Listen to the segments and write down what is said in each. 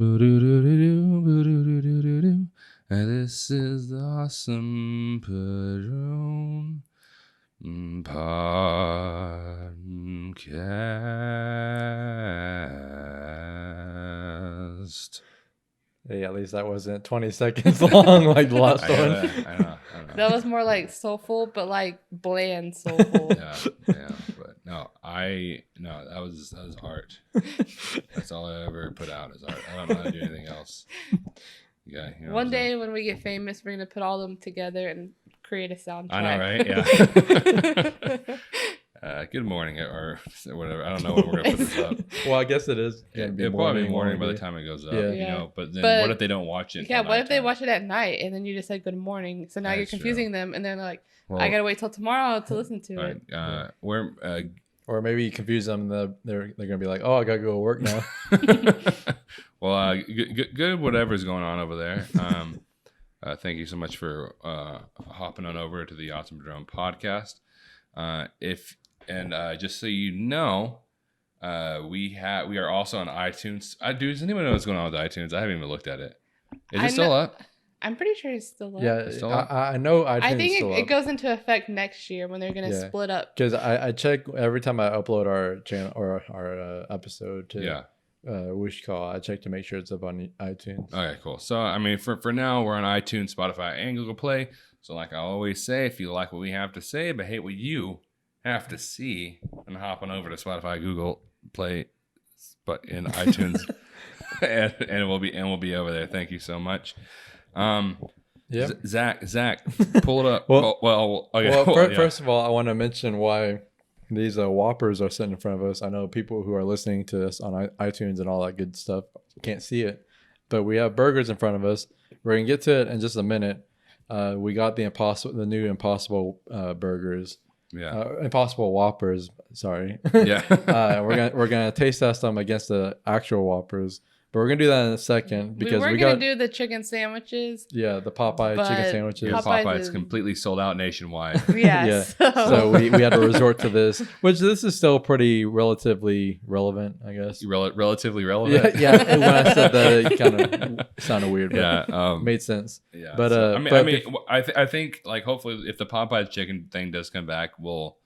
This is the awesome Padron podcast. Hey, at least that wasn't 20 seconds long like the last one. I know. That was more like soulful, but like bland soulful. Yeah, but no, that was art. That's all I ever put out is art. I don't know how to do anything else. Yeah, you know One day when we get famous, we're gonna put all of them together and create a soundtrack. I know, right? Yeah. Good morning or whatever. I don't know when we're gonna put this up. Well, I guess it is. It'll probably be morning by the time it goes up. Yeah. You know, but then But- what if they don't watch it? Yeah, until what if they nighttime? watch it at night and then you just said good morning? So now you're That's true. confusing them, and they're like, Well, I gotta wait till tomorrow to listen to right, it. we're Or maybe you confuse them. They're gonna be like, "Oh, I gotta go to work now." well, good whatever's going on over there. Thank you so much for hopping on over to the Awesome Drone podcast. Just so you know, we are also on iTunes. Does anyone know what's going on with iTunes? I haven't even looked at it. Is it still up? I'm pretty sure it's still up. Yeah, Still up? I know. iTunes I think still it up. goes into effect next year when they're gonna split up. Because I check every time I upload our channel or our episode to Yeah. Wish Call. I check to make sure it's up on iTunes. Okay, cool. So, I mean, for now, we're on iTunes, Spotify, and Google Play. So, like I always say, if you like what we have to say but hate what you have to see, then hop on over to Spotify, Google Play, but in iTunes, and we'll be over there. Thank you so much. Yeah. Zach, pull it up. Well, okay. First of all, I want to mention why these Whoppers are sitting in front of us. I know people who are listening to this on iTunes and all that good stuff can't see it, but we have burgers in front of us. We're gonna get to it in just a minute. We got the new Impossible burgers. Yeah. Impossible Whoppers. Sorry. Yeah. We're gonna taste test them against the actual Whoppers. But we're gonna do that in a second because we were we gonna got do the chicken sandwiches. the Popeye But chicken sandwiches. Popeyes is completely sold out nationwide. Yeah. Yeah. So, So we had to resort to this, which this is still pretty relatively relevant, I guess. Relatively relevant. Yeah. When I said that, it kind of sounded weird, but Yeah. made sense. Yeah, But, I think like hopefully if the Popeyes chicken thing does come back, we'll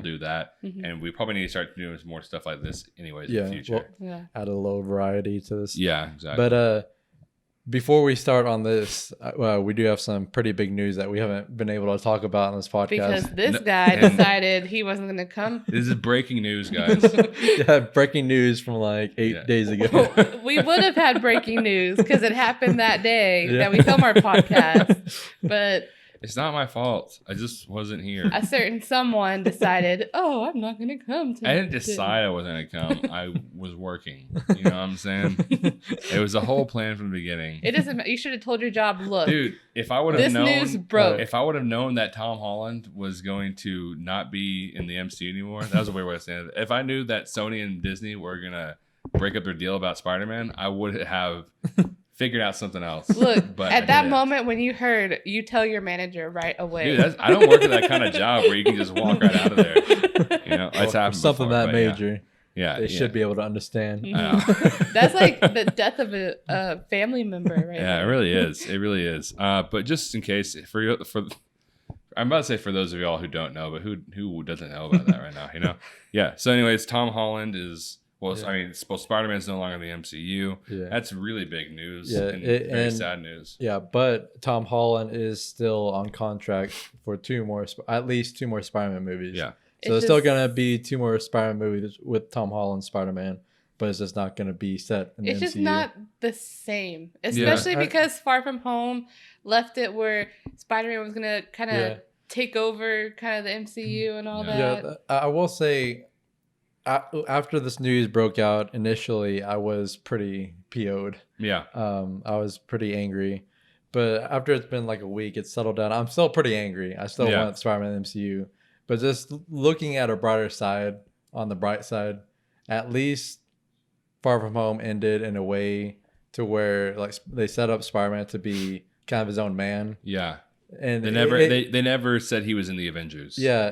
do that, and we probably need to start doing more stuff like this anyways in the future. yeah. Add a little variety to this. Yeah, exactly. But before we start on this, we do have some pretty big news that we haven't been able to talk about on this podcast. Because this guy decided he wasn't gonna come. This is breaking news, guys. Yeah, breaking news from like 8 days ago. We would have had breaking news because it happened that day that we film our podcast, but It's not my fault. I just wasn't here. a certain someone decided, "Oh, I'm not gonna come." I didn't decide I wasn't gonna come. I was working. You know what I'm saying? It was a whole plan from the beginning. It doesn't. You should have told your job. Look, Dude, if I would have this known, news broke. if I would have known that Tom Holland was going to not be in the MCU anymore, that was a weird way of saying it. If I knew that Sony and Disney were gonna break up their deal about Spider-Man, I would have figured out something else. Look, But at I that didn't. moment when you heard, you tell your manager right away. Dude, I don't work at that kind of job where you can just walk right out of there. You know, it's happened Something before, that but major. Yeah, They should be able to understand. I know. That's like the death of a family member, right? Yeah, it really is. It really is. But just in case, I'm about to say for those of y'all who don't know, but who doesn't know about that right now, you know? Yeah. So, anyways, Tom Holland is. Well, Yeah. I mean, Spider-Man's no longer in the MCU. Yeah. That's really big news. Yeah, And very and- sad news. Yeah, but Tom Holland is still on contract for at least two more Spider-Man movies. Yeah. So there's still gonna be 2 more Spider-Man movies with Tom Holland Spider-Man, but it's just not gonna be set in the It's MCU. just not the same, especially because Far From Home left it where Spider-Man was gonna kind of take over kind of the MCU and all that. Yeah, I will say, after this news broke out, initially I was pretty PO'd. Yeah. I was pretty angry, but after it's been like a week, it's settled down. I'm still pretty angry. I still want Spider-Man in the MCU, but just looking at a brighter side, on the bright side, at least Far From Home ended in a way to where like they set up Spider-Man to be kind of his own man. Yeah. And they never said he was in the Avengers. Yeah.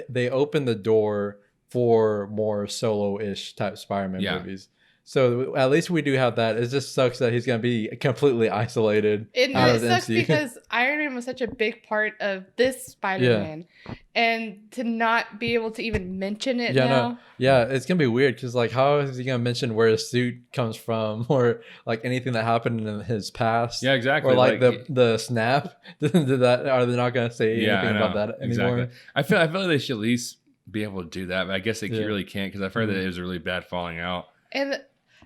They opened the door for more solo-ish type Spider-Man movies. So at least we do have that. It just sucks that he's going to be completely isolated out of the sucks MCU. because Iron Man was such a big part of this Spider-Man, and to not be able to even mention it now. It's gonna be weird because like, how is he gonna mention where his suit comes from, or like anything that happened in his past? Yeah, exactly. Or like the snap. Did that? Are they not gonna say anything about that anymore? Exactly. I feel like they should at least be able to do that, but I guess they really can't because I've heard that it was a really bad falling out. And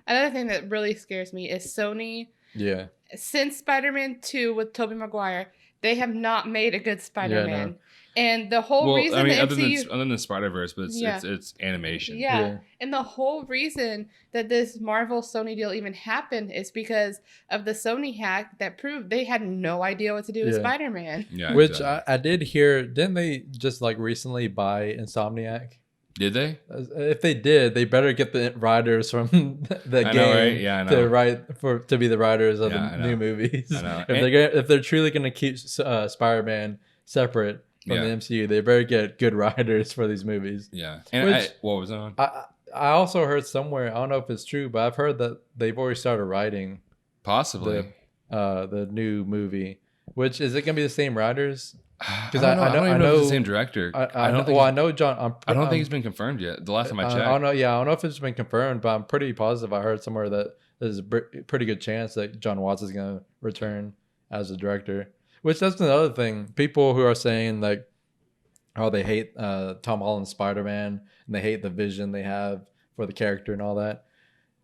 another thing that really scares me is Sony. Yeah. Since Spider-Man 2 with Tobey Maguire, they have not made a good Spider-Man. No. And the whole reason I mean, the other MCU... than Spider-Verse, but it's animation. Yeah. And the whole reason that this Marvel-Sony deal even happened is because of the Sony hack that proved they had no idea what to do with Spider-Man. Yeah, which I did hear. Didn't they just like recently buy Insomniac? Did they? If they did, they better get the writers from the game right? Yeah, I know. to be the writers of the new movies. I know. If they're truly going to keep Spider-Man separate from the MCU, they better get good writers for these movies. Yeah. And what was on? I also heard somewhere, I don't know if it's true, but I've heard that they've already started writing possibly the new movie. Which, is it going to be the same writers? Because I don't even know if it's the same director. I know John. I don't think it's been confirmed yet. The last time I checked. I don't know. Yeah, I don't know if it's been confirmed, but I'm pretty positive. I heard somewhere that there's a pretty good chance that John Watts is going to return as a director. Which, that's another thing. People who are saying like, oh, they hate Tom Holland's Spider-Man and they hate the vision they have for the character and all that.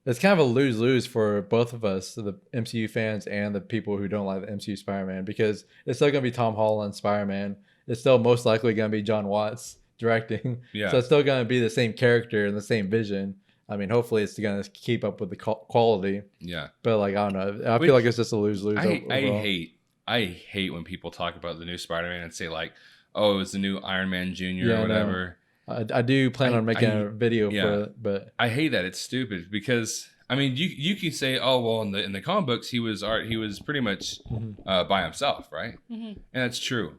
It's kind of a lose-lose for both of us, the MCU fans and the people who don't like the MCU Spider-Man, because it's still going to be Tom Holland Spider-Man. It's still most likely going to be John Watts directing. Yeah. So it's still going to be the same character and the same vision. I mean, hopefully it's going to keep up with the quality. Yeah. But like, I don't know. I feel like it's just a lose-lose. I hate when people talk about the new Spider-Man and say like, oh, it was the new Iron Man Jr. or whatever. I do plan on making a video for it, but I hate that. It's stupid because I mean, you can say, oh well, in the comic books he was pretty much by himself, right? And that's true.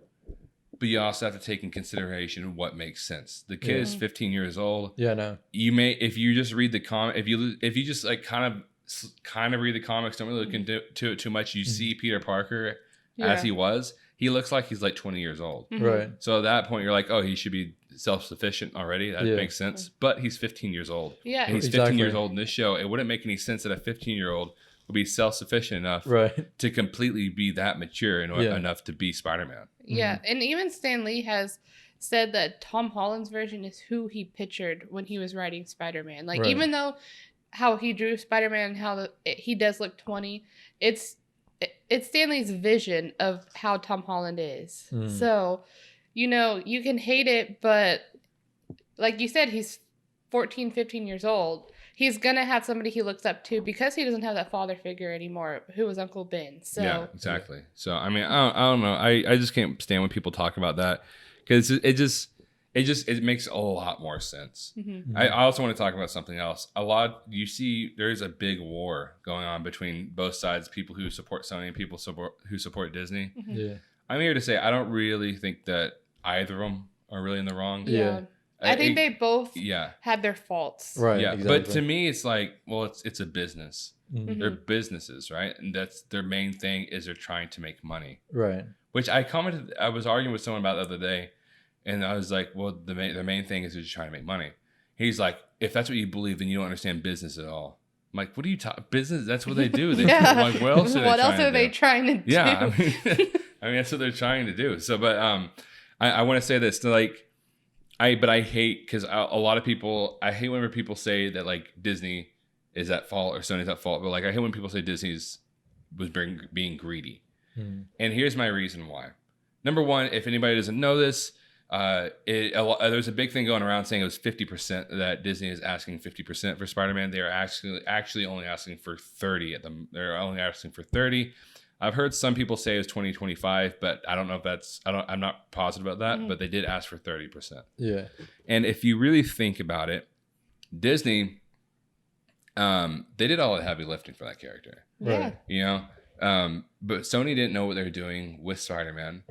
But you also have to take in consideration what makes sense. The kid is 15 years old. Yeah, no. You may, if you just read the comic, if you just like kind of read the comics, don't really look into it too much. You see Peter Parker as he was. He looks like he's like 20 years old. Right. So at that point, you're like, oh, he should be self-sufficient already. That makes sense. But he's 15 years old. Yeah. And he's 15 years old in this show. It wouldn't make any sense that a 15-year-old would be self-sufficient enough to completely be that mature enough to be Spider-Man. Yeah. And even Stan Lee has said that Tom Holland's version is who he pictured when he was writing Spider-Man. Like, even though how he drew Spider-Man, he does look 20, it's Stan Lee's vision of how Tom Holland is. So, you can hate it, but like you said, he's 14, 15 years old. He's going to have somebody he looks up to because he doesn't have that father figure anymore who was Uncle Ben. So yeah, exactly. So, I mean, I don't know. I just can't stand when people talk about that because it makes a lot more sense. I also want to talk about something else. You see there's a big war going on between both sides, people who support Sony and people who support Disney. Yeah. I'm here to say I don't really think that either of them are really in the wrong. Yeah. I think they both had their faults. Right. Yeah. Exactly. But to me, it's like, well, it's a business. They're businesses, right? And that's their main thing is they're trying to make money. Right. Which I was arguing with someone about the other day. And I was like, well, the main thing is they're just trying to make money. He's like, if that's what you believe, then you don't understand business at all. I'm like, what are you talking? Business? That's what they do. Like, what else are they trying to do? Yeah, I mean, that's what they're trying to do. So, but I want to say this, like, I hate because a lot of people, I hate whenever people say that like Disney is at fault or Sony's at fault. But like, I hate when people say Disney's was being greedy. And here's my reason why. Number one, if anybody doesn't know this. There's a big thing going around saying it was 50% that Disney is asking 50% for Spider-Man. They are actually only asking for 30 at them. They're only asking for 30. I've heard some people say it was 2025, but I don't know if I'm not positive about that, but they did ask for 30%. Yeah. And if you really think about it, Disney, they did all the heavy lifting for that character. Yeah. But Sony didn't know what they were doing with Spider-Man.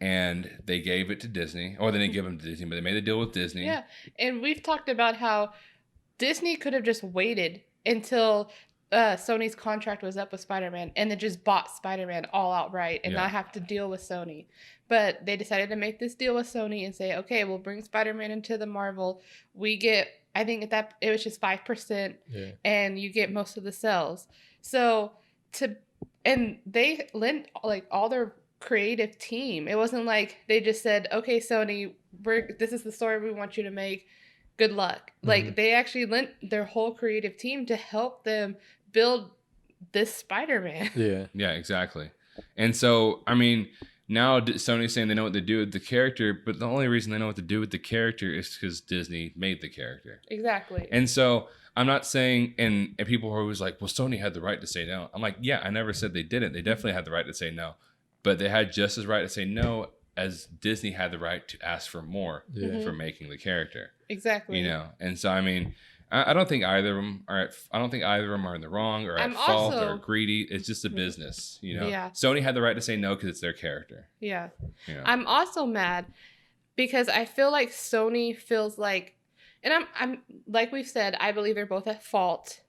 And they gave it to Disney, or they didn't give them to Disney, but they made a deal with Disney. Yeah, and we've talked about how Disney could have just waited until Sony's contract was up with Spider-Man, and then just bought Spider-Man all outright and not have to deal with Sony. But they decided to make this deal with Sony and say, okay, we'll bring Spider-Man into the Marvel. We get, I think that it was just 5%, and you get most of the sales. So and they lent like all their creative team. It wasn't like they just said, okay, Sony, this is the story we want you to make. Good luck. Like they actually lent their whole creative team to help them build this Spider-Man. Yeah, exactly. And so, I mean, now Sony's saying they know what to do with the character, but the only reason they know what to do with the character is because Disney made the character. Exactly. And so I'm not saying, and people are always like, well, Sony had the right to say no. I'm like, yeah, I never said they didn't. They definitely had the right to say no. But they had just as right to say no as Disney had the right to ask for more for making the character. Exactly. You know, and so I mean, I don't think either of them are I don't think either of them are in the wrong or at fault or greedy. It's just a business, you know. Yeah. Sony had the right to say no because it's their character. Yeah. You know? I'm also mad because I feel like Sony feels like, and I'm like we've said, I believe they're both at fault,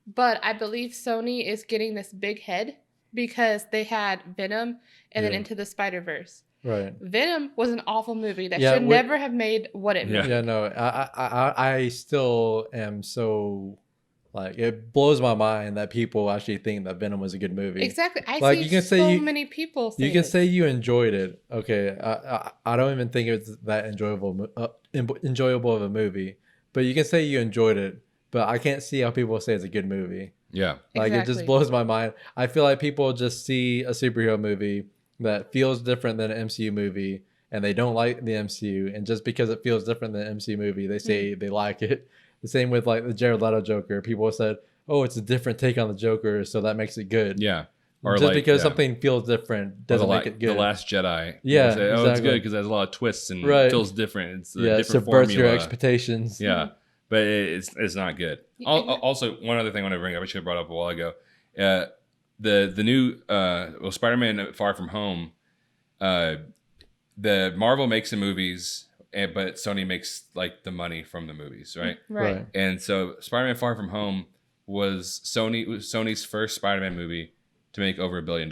but I believe Sony is getting this big head because they had Venom and then Into the Spider-Verse. Right. Venom was an awful movie that should never have made what it made. Yeah, no, I still am so, like, it blows my mind that people actually think that Venom was a good movie. Exactly. I see so many people say you can say you enjoyed it. Okay, I don't even think it's that enjoyable of a movie, but you can say you enjoyed it, but I can't see how people say it's a good movie. Yeah. Like, it just blows my mind. I feel like people just see a superhero movie that feels different than an MCU movie, and they don't like the MCU, and just because it feels different than an MCU movie, they say they like it. The same with like the Jared Leto Joker. People said, "Oh, it's a different take on the Joker, so that makes it good." Yeah, or just like, because something feels different doesn't make it good. The Last Jedi. Yeah, say, exactly. It's good because there's a lot of twists and it feels different. It's a different subverts formula. your expectations. Yeah, but it's not good. Also, one other thing I want to bring up, I should have brought up a while ago. The new Spider-Man Far From Home. The Marvel makes the movies, but Sony makes like the money from the movies, right? Right. And so Spider-Man Far From Home was Sony's first Spider-Man movie to make over $1 billion.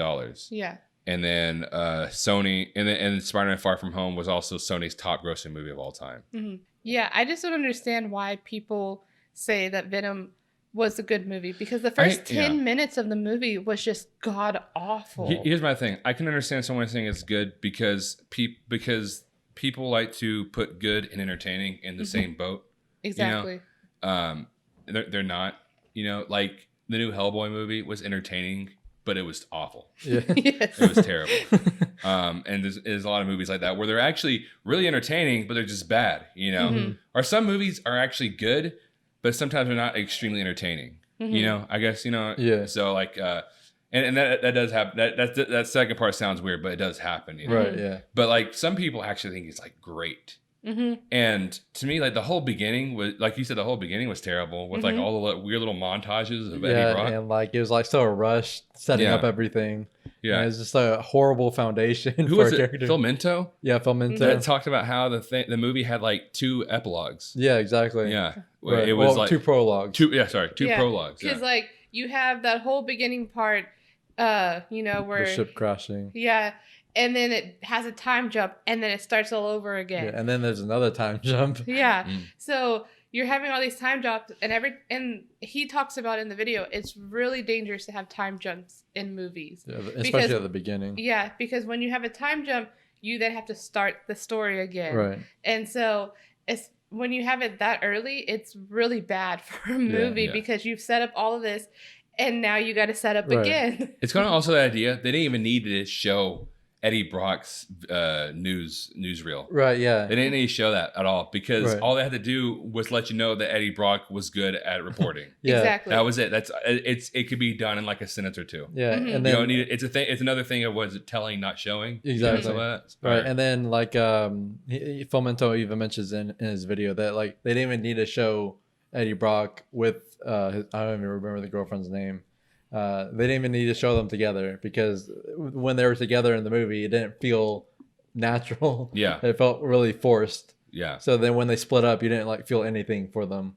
Yeah. And then Sony and Spider-Man Far From Home was also Sony's top grossing movie of all time. Mm-hmm. Yeah, I just don't understand why people say that Venom was a good movie, because the first 10 minutes of the movie was just god awful. Here's my thing. I can understand someone saying it's good because people like to put good and entertaining in the same boat. Exactly. You know? They're not, you know, like the new Hellboy movie was entertaining, but it was awful. Yeah. Yes. It was terrible. And there's a lot of movies like that where they're actually really entertaining, but they're just bad, you know? Or some movies are actually good, but sometimes they're not extremely entertaining. You know, I guess, you know. Yeah. So like, and that does happen. That second part sounds weird, but it does happen. You know? Right. Yeah. But like some people actually think it's like great. And to me, like the whole beginning was, like you said, the whole beginning was terrible with like all the weird little montages of Eddie Brock. And like it was like so rushed setting up everything. Yeah, and it's just a horrible foundation. Who for was a it? character. Phil Minto. Yeah, Phil Minto. That talked about how the movie had like 2 epilogues. Yeah, exactly. Yeah, right. It was like 2 prologues. 2 prologues. Because like you have that whole beginning part, you know, where the ship crashing. Yeah. And then it has a time jump, and then it starts all over again. Yeah, and then there's another time jump. Yeah. So you're having all these time jumps, and he talks about in the video, it's really dangerous to have time jumps in movies. Yeah, especially at the beginning. Yeah, because when you have a time jump, you then have to start the story again. Right. And so it's when you have it that early, it's really bad for a movie because you've set up all of this, and now you got to set up again. It's kind of also the idea they didn't even need to show Eddie Brock's newsreel. Right, yeah. They didn't need to show that at all because all they had to do was let you know that Eddie Brock was good at reporting. Yeah. Exactly. That was it. It could be done in like a sentence or 2. Yeah, and then you don't need it. It's a thing. It's another thing of was it telling, not showing. Exactly. You know, right, and then like Phil Minto even mentions in his video that like they didn't even need to show Eddie Brock with I don't even remember the girlfriend's name. They didn't even need to show them together because when they were together in the movie, it didn't feel natural. Yeah. It felt really forced. Yeah. So then when they split up, you didn't like feel anything for them.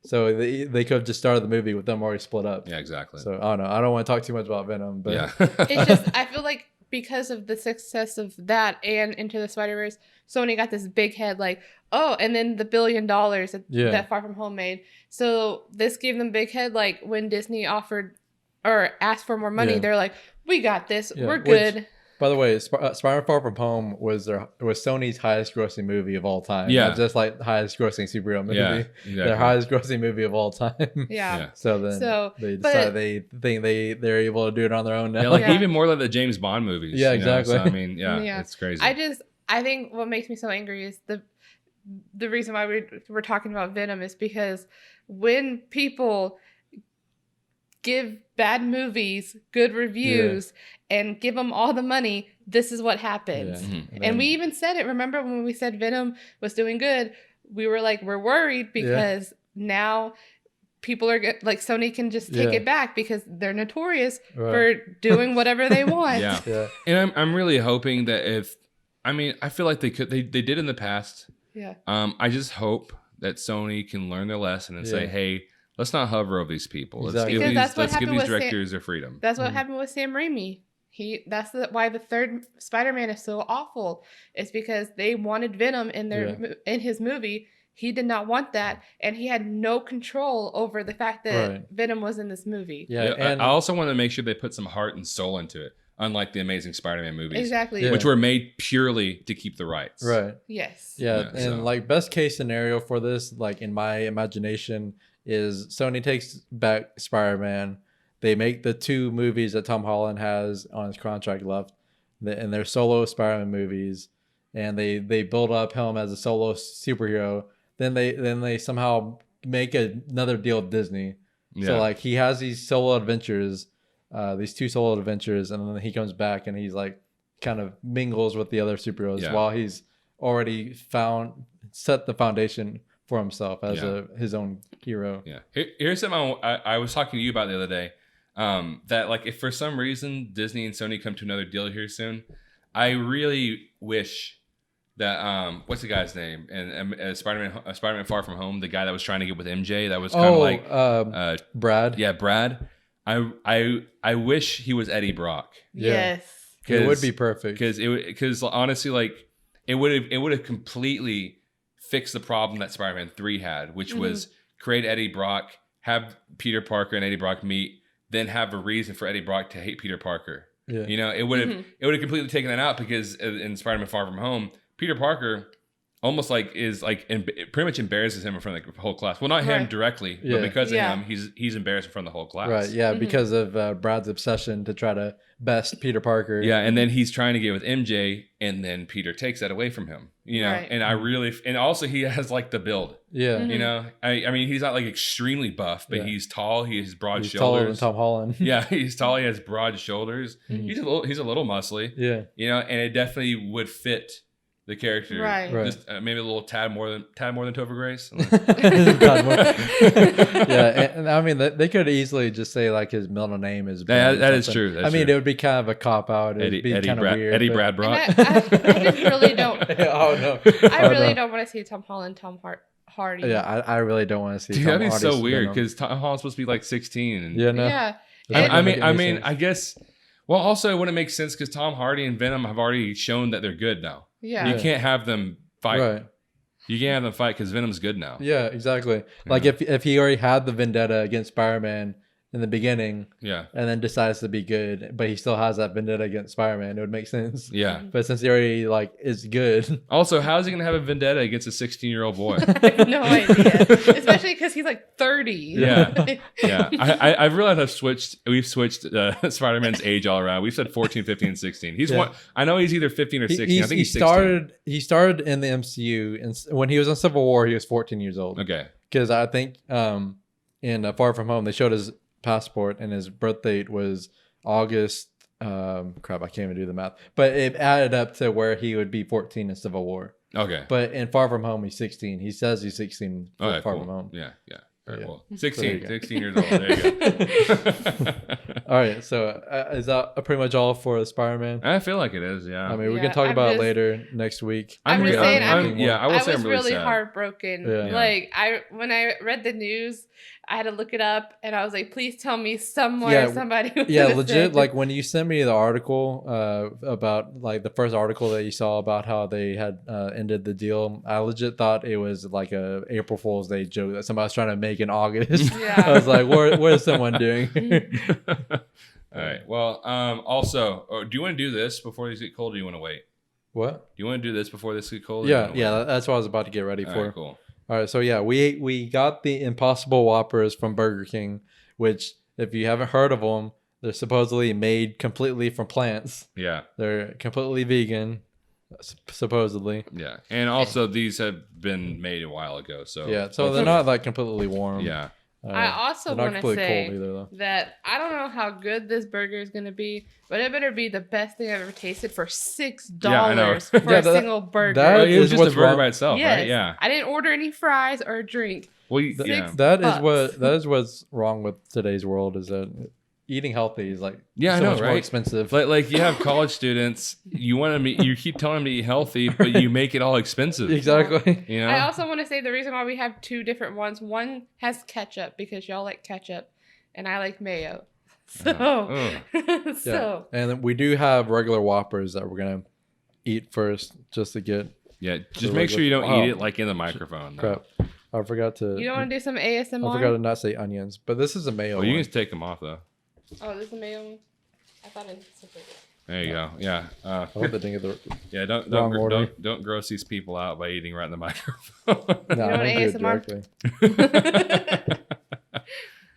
So they could have just started the movie with them already split up. Yeah, exactly. So I don't know. I don't want to talk too much about Venom, but yeah. It's just, I feel like because of the success of that and Into the Spider-Verse, Sony got this big head like, oh, and then the $1 billion that Far From Home made. So this gave them big head. Like when Disney offered or asked for more money, they're like, we got this. We're good. Which, by the way, Spider-Man Far From Home was Sony's highest grossing movie of all time. Yeah. Not just like highest grossing superhero movie. Yeah, exactly. Their highest grossing movie of all time. Yeah. So then they decide they think they're able to do it on their own now. Yeah, like even more like the James Bond movies. Yeah, exactly. So, I mean, it's crazy. I think what makes me so angry is the reason why we're talking about Venom is because when people give bad movies good reviews and give them all the money, this is what happens. Yeah. Mm-hmm. And we even said it. Remember when we said Venom was doing good? We were like, we're worried because now people are like, Sony can just take it back because they're notorious for doing whatever they want. Yeah. And I'm really hoping that I feel like they did in the past. Yeah. I just hope that Sony can learn their lesson and say, hey, let's not hover over these people. Exactly. Let's give these directors their freedom. That's what happened with Sam Raimi. Why the third Spider-Man is so awful. It's because they wanted Venom in his movie. He did not want that, and he had no control over the fact that Venom was in this movie. Yeah, and I also want to make sure they put some heart and soul into it, unlike the Amazing Spider-Man movies. Exactly. Which were made purely to keep the rights. Right. Yes. Yeah, and like best case scenario for this, like in my imagination, is Sony takes back Spider-Man. They make the 2 movies that Tom Holland has on his contract left, and they're solo Spider-Man movies, and they build up him as a solo superhero. Then they somehow make another deal with Disney. Yeah. So like he has these solo adventures, these 2 solo adventures, and then he comes back and he's like kind of mingles with the other superheroes while he's already set the foundation for himself as his own hero. Yeah. Here's something I was talking to you about the other day. That like if for some reason Disney and Sony come to another deal here soon, I really wish that like what's the guy's name? And Spider-Man Far From Home, the guy that was trying to get with MJ, that was kind of like Brad. Yeah, Brad. I wish he was Eddie Brock. Yes. It would be perfect. Because honestly, like it would have completely fixed the problem that Spider-Man 3 had, which was create Eddie Brock, have Peter Parker and Eddie Brock meet, then have a reason for Eddie Brock to hate Peter Parker. Yeah. You know, it would have completely taken that out, because in Spider-Man Far From Home, Peter Parker almost like is like pretty much embarrasses him in front of the whole class. Well, not him directly, but because of him, he's embarrassed in front of the whole class. Right. Yeah, because of Brad's obsession to try to best Peter Parker. Yeah, and then he's trying to get with MJ, and then Peter takes that away from him. You know, and also he has like the build. Yeah. You know, I mean, he's not like extremely buff, but he's tall. He has broad shoulders. Taller than Tom Holland. Yeah, he's tall. He has broad shoulders. He's a little muscly. Yeah. You know, and it definitely would fit the character, just maybe a little tad more than Topher Grace. Yeah, and I mean they could easily just say like his middle name is. That is true. That's true. It would be kind of a cop out. It'd be kind of weird. Eddie Brad Brock. I just really don't. Oh no! I really don't want to see Tom Holland, Tom Hardy. Yeah, I really don't want to see. Dude, that'd be so weird, because Tom Holland's supposed to be like 16. And, yeah. I mean, I guess. Well, also it wouldn't make sense because Tom Hardy and Venom have already shown that they're good now. Yeah. You can't have them fight. Right. You can't have them fight because Venom's good now. Yeah, exactly. Like if he already had the vendetta against Spider-Man in the beginning, and then decides to be good, but he still has that vendetta against Spider-Man, it would make sense. Yeah. But since he already like is good. Also, how is he gonna have a vendetta against a 16-year-old boy? I have no idea. Especially because he's like 30. Yeah. Yeah. I've realized we've switched Spider-Man's age all around. We've said 14, 15, 16. He's one. I know he's either 15 or 16. I think he's 16. He started in the MCU, and when he was on Civil War, he was 14 years old. Okay. Because I think in Far From Home, they showed his passport, and his birth date was August. I can't even do the math, but it added up to where he would be 14 in Civil War. Okay. But in Far From Home, he's 16. He says he's 16 Far cool. From Home. Yeah. Very cool. 16 years old. There you go. All right, so is that pretty much all for Spider-Man? I feel like it is. Yeah. I mean, we Yeah, can talk I'm about just- it later next week. I'm If just we saying, have I'm- anything more. I will say was I'm really sad. heartbroken. Yeah. Like when I read the news, I had to look it up, and I was like, please tell me somewhere somebody. Was Yeah, gonna legit. say- Like when you sent me the article about like the first article that you saw about how they had ended the deal, I legit thought it was like a April Fool's Day joke that somebody was trying to make in August. Yeah. I was like, what is someone doing? All right. Well, also, do you want to do this before these get cold, or do you want to wait? What? Do you want to do this before this get cold? or do you Yeah, wanna yeah. wait? That's what I was about to get ready All for. right, cool. All right, so yeah, we got the Impossible Whoppers from Burger King, which if you haven't heard of them, they're supposedly made completely from plants. Yeah. They're completely vegan, supposedly. Yeah. And also, these have been made a while ago. So, Yeah, so they're not like completely warm. Yeah. I also they're not want to completely say cold either, though. that I don't know how good this burger is going to be, but it better be the best thing I've ever tasted for $6 Yeah, I know. for Yeah, a single burger. that Well, it was is just a what's burger wrong. by itself, Yes. right? Yeah. I didn't order any fries or a drink. Well, Six- yeah. That is what's wrong with today's world is that eating healthy is like Yeah, I so know, much more right? expensive. Like you have college students, you want them, you keep telling them to eat healthy, but you make it all expensive. Exactly. You know? I also want to say the reason why we have two different ones. One has ketchup because y'all like ketchup, and I like mayo. So, Ugh. so And then we do have regular Whoppers that we're gonna eat first, just to get Yeah, just make sure you don't Wow. eat it like in the microphone. though. crap. I forgot to. you don't want to do some I forgot ASMR? to not say onions, but this is a mayo. Well, you one. can take them off though. Oh, this is a mayo one? I thought it was separated. There you go. Yeah. I hope they didn't get the. Yeah. Don't Wrong don't, order. don't gross these people out by eating right in the microphone. No, want I don't do it ASMR? directly.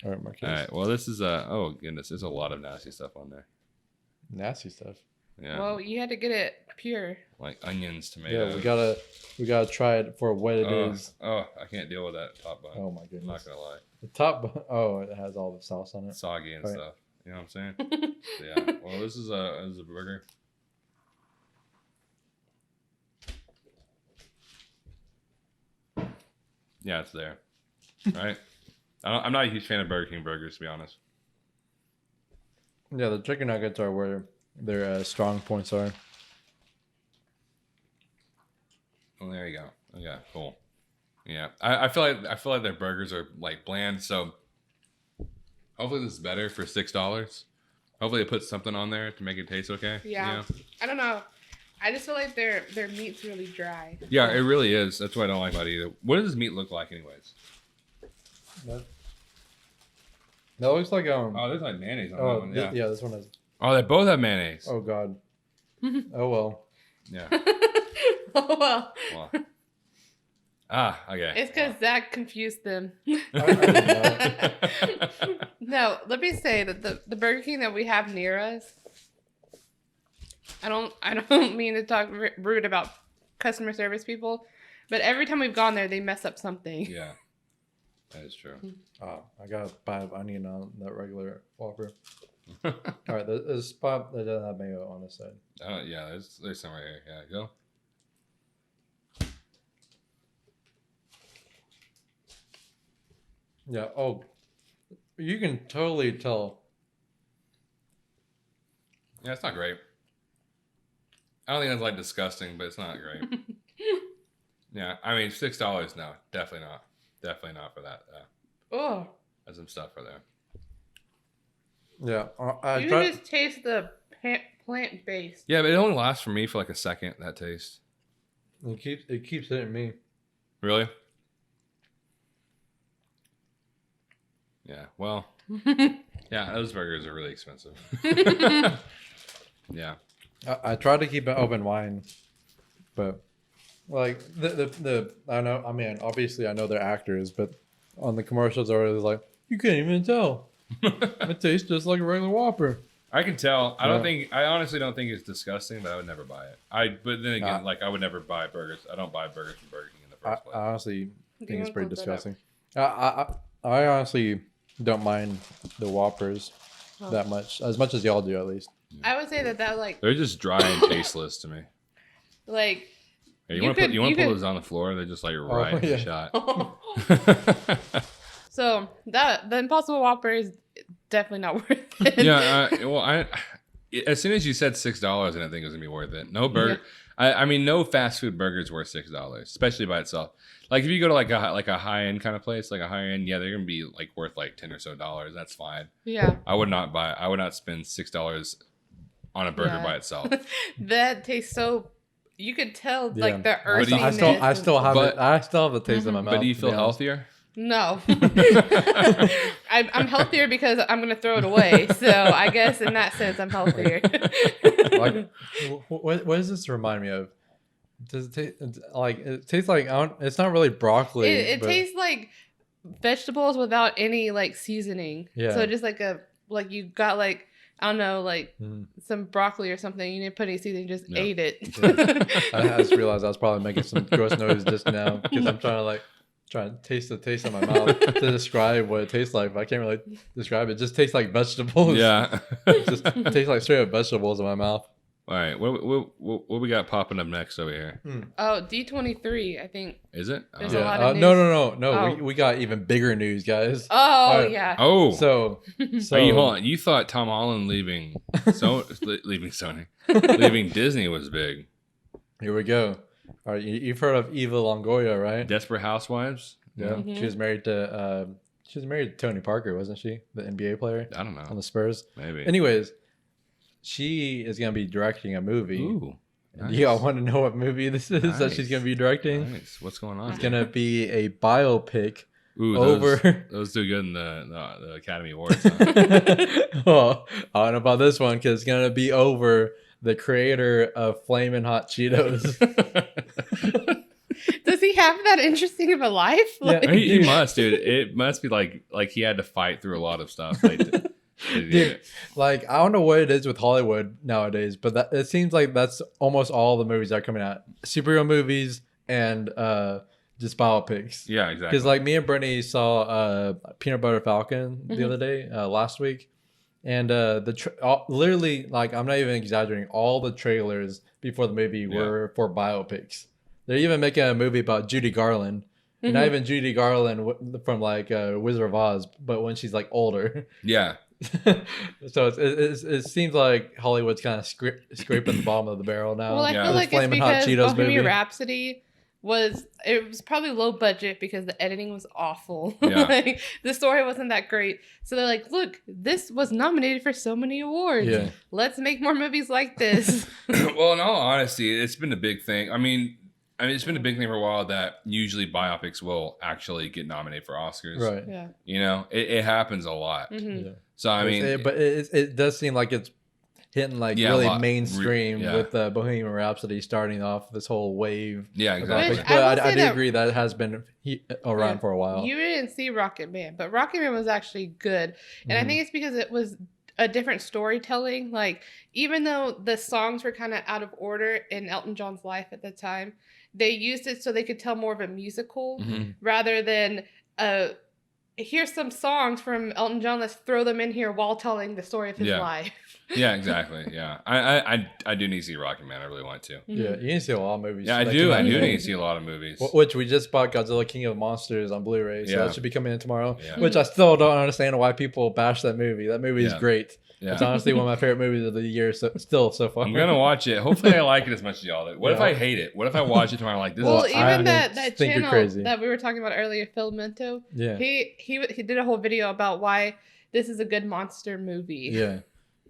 All right, Marcus. All right. Well, this is oh goodness, there's a lot of nasty stuff on there. Nasty stuff. Yeah. Well, you had to get it pure. Like onions, tomatoes. Yeah, we gotta try it for what it is. Oh, I can't deal with that top bun. Oh my I'm goodness. not gonna lie. The top. Oh, it has all the sauce on it. It's soggy and Right. stuff. You know what I'm saying? So, yeah. Well, this is a burger. Yeah, it's there. Right. I'm not a huge fan of Burger King burgers, to be honest. Yeah, the chicken nuggets are where their strong points are. Oh, there you go. Okay, cool. Yeah, I feel like their burgers are like bland. So hopefully this is better for $6. Hopefully they put something on there to make it taste okay. Yeah. You know? I don't know. I just feel like their meat's really dry. Yeah, it really is. That's what I don't like about it either. What does this meat look like, anyways? That looks like Oh, there's like mayonnaise on that Oh one. yeah. Yeah. This one has. Oh, they both have mayonnaise. Oh god. Oh well. Yeah. Oh well. Well. Okay. It's because Zach confused them. I No, let me say that the Burger King that we have near us. I don't mean to talk rude about customer service people, but every time we've gone there, they mess up something. Yeah. That is true. Oh, I got a bite of onion on that regular Whopper. All right, there's a spot that doesn't have mayo on this side. Oh yeah, there's some right here. Yeah, go. Yeah. Oh, you can totally tell. Yeah, it's not great. I don't think that's like disgusting, but it's not great. Yeah, I mean $6. No, definitely not. Definitely not for that. Oh, There's some stuff for there. Yeah, I you tried. can just taste the plant based. Yeah, but it only lasts for me for like a second. That taste. It keeps hitting me. Really? Yeah. Well. Yeah, those burgers are really expensive. Yeah. I tried to keep it open wide, but like the I know. I mean, obviously I know they're actors, but on the commercials are always like, you can't even tell. It tastes just like a regular Whopper. I can tell. I don't Yeah. think. I honestly don't think it's disgusting, but I would never buy it. But then again, Nah. I would never buy burgers. I don't buy burgers from Burger King in the I first place. honestly You think it's wanna pretty close that up? disgusting. I honestly don't mind the Whoppers Oh. that much as y'all do at least. I would say that like They're just dry and tasteless to me. like Hey, You you want to could- you put could- those on the floor? They're just like right in yeah. the shot. So the Impossible Whopper is definitely not worth it. Yeah. As soon as you said $6, I didn't think it was gonna be worth it. No burger. Yeah. I mean, no fast food burger is worth $6, especially by itself. Like if you go to like a high end kind of place, like a high end, yeah, they're gonna be like worth like $10 or so. That's fine. Yeah. I would not spend $6 on a burger by itself. That tastes so. You could tell like the earthiness. I still have the taste in my mouth. But do you feel healthier? No. I'm healthier because I'm going to throw it away. So I guess in that sense, I'm healthier. Like, what does this remind me of? Does it taste like, it's not really broccoli. It tastes like vegetables without any like seasoning. Yeah. So just like you got like, I don't know, like some broccoli or something. You didn't put any seasoning, just ate it. I just realized I was probably making some gross noise just now because I'm trying to taste the taste in my mouth to describe what it tastes like, but I can't really describe it. It just tastes like vegetables. Yeah. It just tastes like straight up vegetables in my mouth. All right, what we got popping up next over here? Oh, D23, I think. Is it? There's a lot of news. No. Oh. We got even bigger news, guys. Oh, yeah. Oh. So hold on. You thought Tom Holland leaving Sony, leaving Disney was big. Here we go. All right, you've heard of Eva Longoria, right? Desperate Housewives? Yeah. Mm-hmm. She was married to Tony Parker, wasn't she? The NBA player? I don't know. On the Spurs. Maybe. Anyways, she is going to be directing a movie. Ooh. Nice. Yeah, I want to know what movie this is that she's going to be directing. Nice. What's going on? It's going to be a biopic. Ooh, those do good in the Academy Awards. Huh? Well, I don't know about this one because it's going to be over the creator of Flamin Hot Cheetos. Does he have that interesting of a life? Yeah, he must, dude. It must be like he had to fight through a lot of stuff. Dude, like I don't know what it is with Hollywood nowadays, but it seems like that's almost all the movies that are coming out: superhero movies and just biopics. Yeah, exactly. Because like me and Brittany saw Peanut Butter Falcon the other day, last week, and literally, like I'm not even exaggerating, all the trailers before the movie were for biopics. They're even making a movie about Judy Garland. Not even Judy Garland from like Wizard of Oz, but when she's like older. Yeah. So it seems like Hollywood's kind of scraping the bottom of the barrel now. Well, I feel like it's because Bohemian Rhapsody was probably low budget because the editing was awful. Yeah. Like, the story wasn't that great. So they're like, look, this was nominated for so many awards. Yeah. Let's make more movies like this. Well, in all honesty, it's been a big thing. I mean, it's been a big thing for a while that usually biopics will actually get nominated for Oscars. Right. Yeah. You know, it happens a lot. Yeah. So, I mean... it does seem like it's hitting like really mainstream with Bohemian Rhapsody starting off this whole wave. Yeah, exactly. But I do agree that it has been around for a while. You didn't see Rocket Man, but Rocket Man was actually good. And I think it's because it was a different storytelling. Like, even though the songs were kind of out of order in Elton John's life at the time, they used it so they could tell more of a musical rather than here's some songs from Elton John, let's throw them in here while telling the story of his life. Yeah, exactly. Yeah. I do need to see Rocket Man. I really want to. Yeah, you need to see a lot of movies. Yeah, I do need to see a lot of movies. Which we just bought Godzilla King of Monsters on Blu-ray, so that should be coming in tomorrow. Yeah. Which I still don't understand why people bash that movie. That movie is great. Yeah. It's honestly one of my favorite movies of the year so far. I'm going to watch it. Hopefully I like it as much as y'all do. What if I hate it? What if I watch it tomorrow and I'm like, this is even that channel that we were talking about earlier, Filmento, he did a whole video about why this is a good monster movie. Yeah.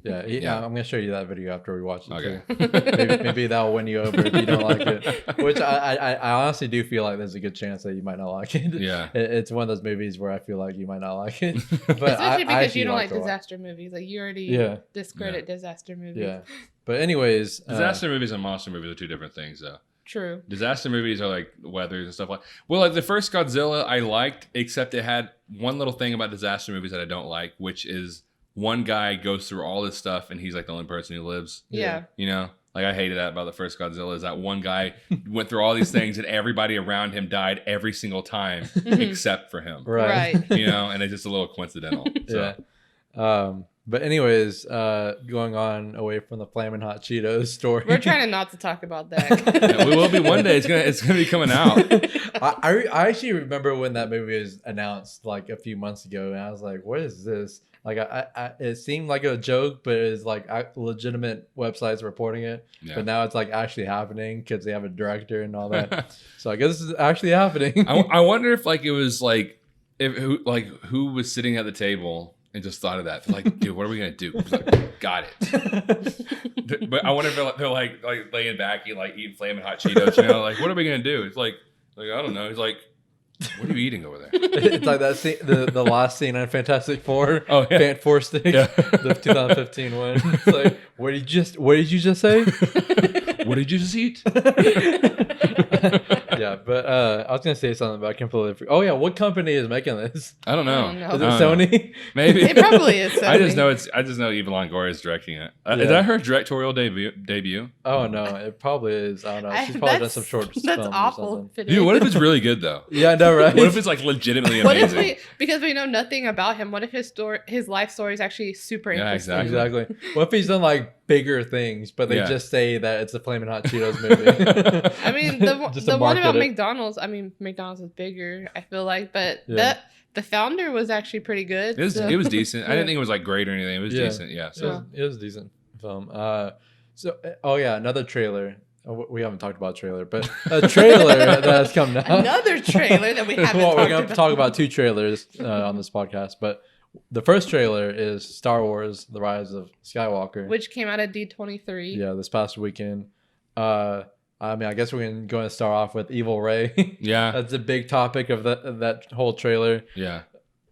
I'm going to show you that video after we watch it too. Maybe that'll win you over if you don't like it. Which I honestly do feel like there's a good chance that you might not like it. Yeah. It's one of those movies where I feel like you might not like it. But especially because you don't like disaster movies. Like you already discredit disaster movies. Yeah. But anyways. Disaster movies and monster movies are two different things though. True. Disaster movies are like weathers and stuff like. Well, like the first Godzilla I liked, except it had one little thing about disaster movies that I don't like, which is one guy goes through all this stuff and he's like the only person who lives. Yeah. You know, like I hated that about the first Godzilla is that one guy went through all these things and everybody around him died every single time except for him. Right. You know, and it's just a little coincidental. So. Yeah. But anyways, going on away from the Flamin Hot Cheetos story. We're trying not to talk about that. Yeah, we will be one day. It's gonna be coming out. I actually remember when that movie was announced like a few months ago, and I was like, "What is this?" Like, it seemed like a joke, but it's like legitimate websites reporting it. Yeah. But now it's like actually happening because they have a director and all that. So I guess this is actually happening. I wonder if like it was like who was sitting at the table and just thought of that. Like, dude, what are we gonna do? Like, got it. But I wonder if they're like laying back, eating Flamin' Hot Cheetos. You know, like, what are we gonna do? It's like I don't know. He's like, what are you eating over there? It's like that scene, the last scene on Fantastic Four. Oh yeah, Four Stick, the 2015 one. It's like, what did you just say? What did you just eat? Yeah, but I was gonna say something, but I completely forgot. Oh yeah, what company is making this? I don't know. Is it Sony? Maybe It probably is. Sony. I just know Eva Longoria is directing it. Is Yeah. that her directorial debut? Oh no, it probably is. I don't know. She's probably done some short films. That's or awful. something. Dude, what if it's really good though? Yeah, I know, right? What if it's like legitimately What if amazing? because we know nothing about him, what if his life story is actually super Yeah, interesting? Exactly. What if he's done like bigger things, but they Yeah. just say that it's a Flamin' Hot Cheetos movie? I mean, Just to the one market about it. McDonald's, I mean, McDonald's is bigger, I feel like, but Yeah. the founder was actually pretty good. It was decent. I Yeah. didn't think it was like great or anything. It was Yeah. decent. Yeah. So It was a decent film. Oh yeah, another trailer. We haven't talked about a trailer, but a trailer that has come now. Another trailer that we haven't Well, we're talked going to about. talk about two trailers on this podcast, but the first trailer is Star Wars: The Rise of Skywalker, Which came out at D23. yeah, this past weekend. I mean, I guess we're going to start off with Evil Ray. yeah, That's a big topic of that whole trailer. yeah.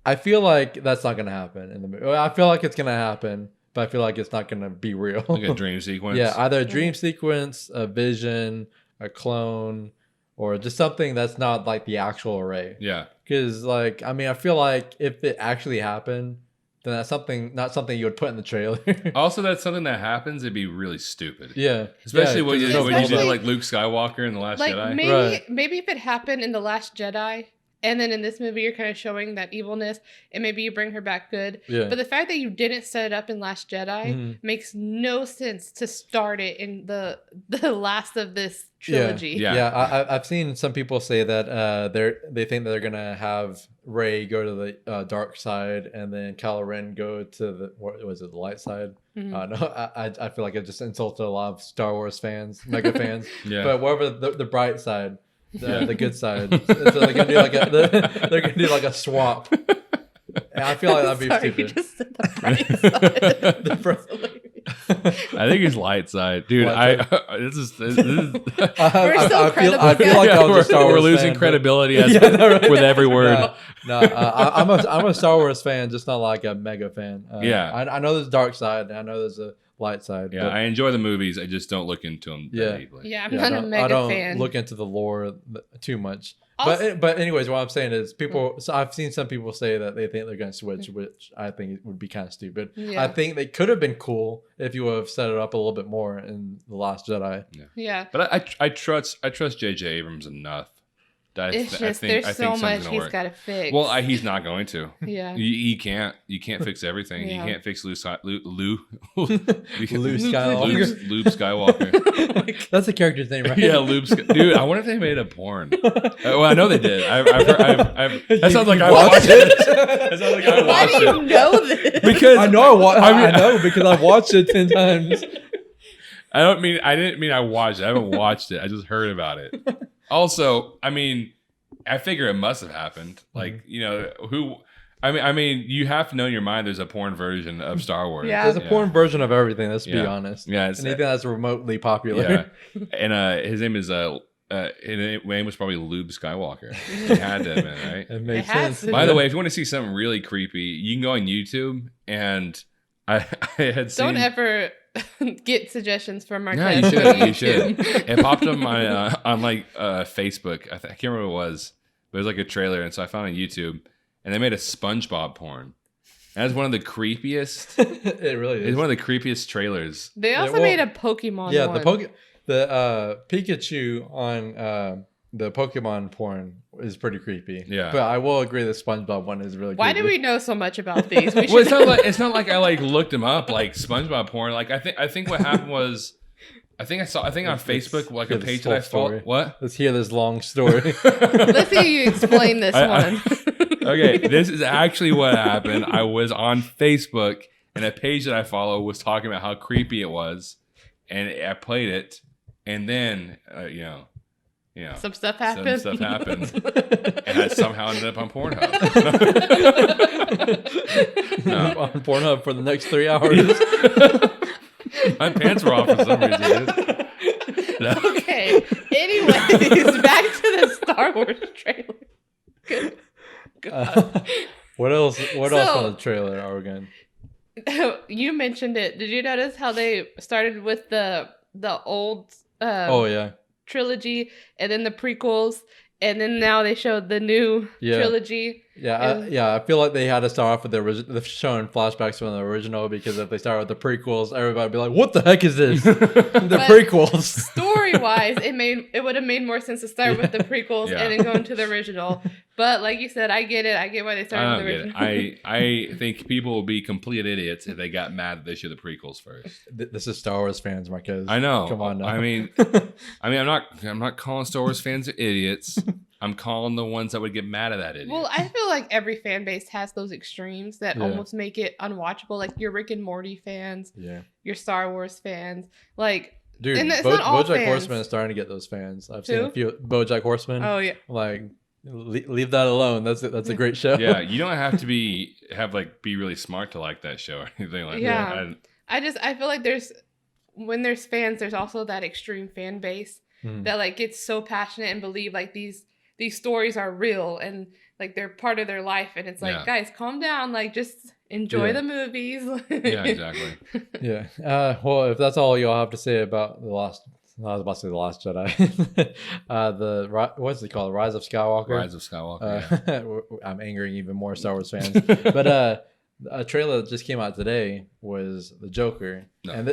I feel like that's not going to happen in the movie. Well, I feel like it's going to happen, but I feel like it's not going to be real. Like a dream sequence. Yeah, either a dream sequence, a vision, a clone, or just something that's not like the actual array. Yeah. Because, like, I mean, I feel like if it actually happened, then that's not something you would put in the trailer. Also, that's something that happens. It'd be really stupid. Yeah, Especially yeah, when you 'cause when you there's no did way- like Luke Skywalker in the Last Like Jedi. maybe Right. maybe if it happened in The Last Jedi, and then in this movie you're kind of showing that evilness, and maybe you bring her back good. Yeah. But the fact that you didn't set it up in Last Jedi Mhm. makes no sense to start it in the last of this trilogy. Yeah. Yeah, I've seen some people say that they think that they're gonna have Rey go to the dark side, and then Kylo Ren go to the what was it, the light side? Mhm. No, I feel like it just insulted a lot of Star Wars fans, mega fans. Yeah. But whatever the bright side, Yeah. the good side, so they're gonna do they're gonna do like a swap. And I feel like that'd be Sorry, stupid. you just said the bright side. The bright- That's hilarious. I think it's light side, dude. Light This is We're so I feel credible. like I was we're, a Star Wars we're losing fan, but- credibility Yeah, I know, right? with every word. No, I'm a Star Wars fan, just not like a mega fan. Yeah. I know there's a dark side, and I know there's a light side. Yeah, but I enjoy the movies. I just don't look into them Yeah. that deeply. Yeah, I'm yeah, not I a don't- mega I don't fan. look into the lore too much. Also- But anyways, what I'm saying is people. So I've seen some people say that they think they're going to switch, which I think would be kind of stupid. Yeah. I think they could have been cool if you would have set it up a little bit more in the Last Jedi. yeah. But I trust J.J. Abrams enough. That It's I just think there's so something's much gonna he's work. got to fix. Well, he's not going to. yeah. You can't. You can't fix everything. Yeah. You can't fix Lou Lou Skywalker. Lube Skywalker. That's a character's name, right? Yeah, Lube. Dude, I wonder if they made a porn. Well, I know they did. That sounds like I watched it. That sounds like I Why watched do you it. know this? Because I know. I I know because I've watched it 10 times. I didn't mean I watched it. I haven't watched it. I just heard about it. Also, I mean, I figure it must have happened. Like, you know, who? I mean, you have to know in your mind there's a porn version of Star Wars. Yeah. There's a porn version of everything. Let's be Yeah. honest. Yeah, it's, Anything that's remotely popular. yeah. And his name is his name was probably Lube Skywalker. He had to have been, right? It makes It has sense. to By the way, if you want to see something really creepy, you can go on YouTube and I had seen. Don't ever get suggestions from our Yeah, you should. You should. It popped up on like Facebook. I can't remember what it was, but it was like a trailer, and so I found it on YouTube, and they made a SpongeBob porn. That's one of the creepiest. It really is. It's one of the creepiest trailers. They also well, made a Pokemon Yeah, one. the Pikachu on the Pokemon porn is pretty creepy. Yeah. But I will agree the SpongeBob one is really Why creepy. do we know so much about these? We Well, it's not like I like looked them up like SpongeBob porn. Like I think what happened was I think on Facebook like a page that I followed. What? Let's hear this long story. Let's see you explain this one. Okay, this is actually what happened. I was on Facebook and a page that I follow was talking about how creepy it was, and I played it, and then some stuff happened. Some stuff happened, and I somehow ended up on Pornhub. No. On Pornhub for the next 3 hours. My pants were off for some reason. Dude. No. Okay. Anyways, back to the Star Wars trailer. Good. What else on the trailer are we going? You mentioned it. Did you notice how they started with the old trilogy and then the prequels, and then now they showed the new trilogy? I feel like they had to start off with the showing flashbacks from the original, because if they start with the prequels, everybody would be like, "What the heck is this?" The prequels. Story-wise, it would have made more sense to start with the prequels and then go into the original. But like you said, I get it. I get why they started with the original. I think people will be complete idiots if they got mad that they show the prequels first. This is Star Wars fans, Marquez. I know. Come on now. I mean, I'm not calling Star Wars fans idiots. I'm calling the ones that would get mad at that idiot. Well, I feel like every fan base has those extremes that almost make it unwatchable. Like your Rick and Morty fans, your Star Wars fans, like. Dude, and it's not all BoJack fans. Horseman is starting to get those fans. I've seen Who? a few. BoJack Horseman. Oh yeah. Like, leave that alone. That's a great show. Yeah, you don't have to be really smart to like that show or anything like that. I feel like when there's fans, there's also that extreme fan base that like gets so passionate and believe like these stories are real and like they're part of their life, and it's like, guys, calm down, like just enjoy the movies. Yeah, exactly. Yeah. Well, if that's all y'all have to say about I was about to say The Last Jedi. What's it called? Rise of Skywalker. Rise of Skywalker. I'm angering even more Star Wars fans. But a trailer that just came out today was The Joker. No, and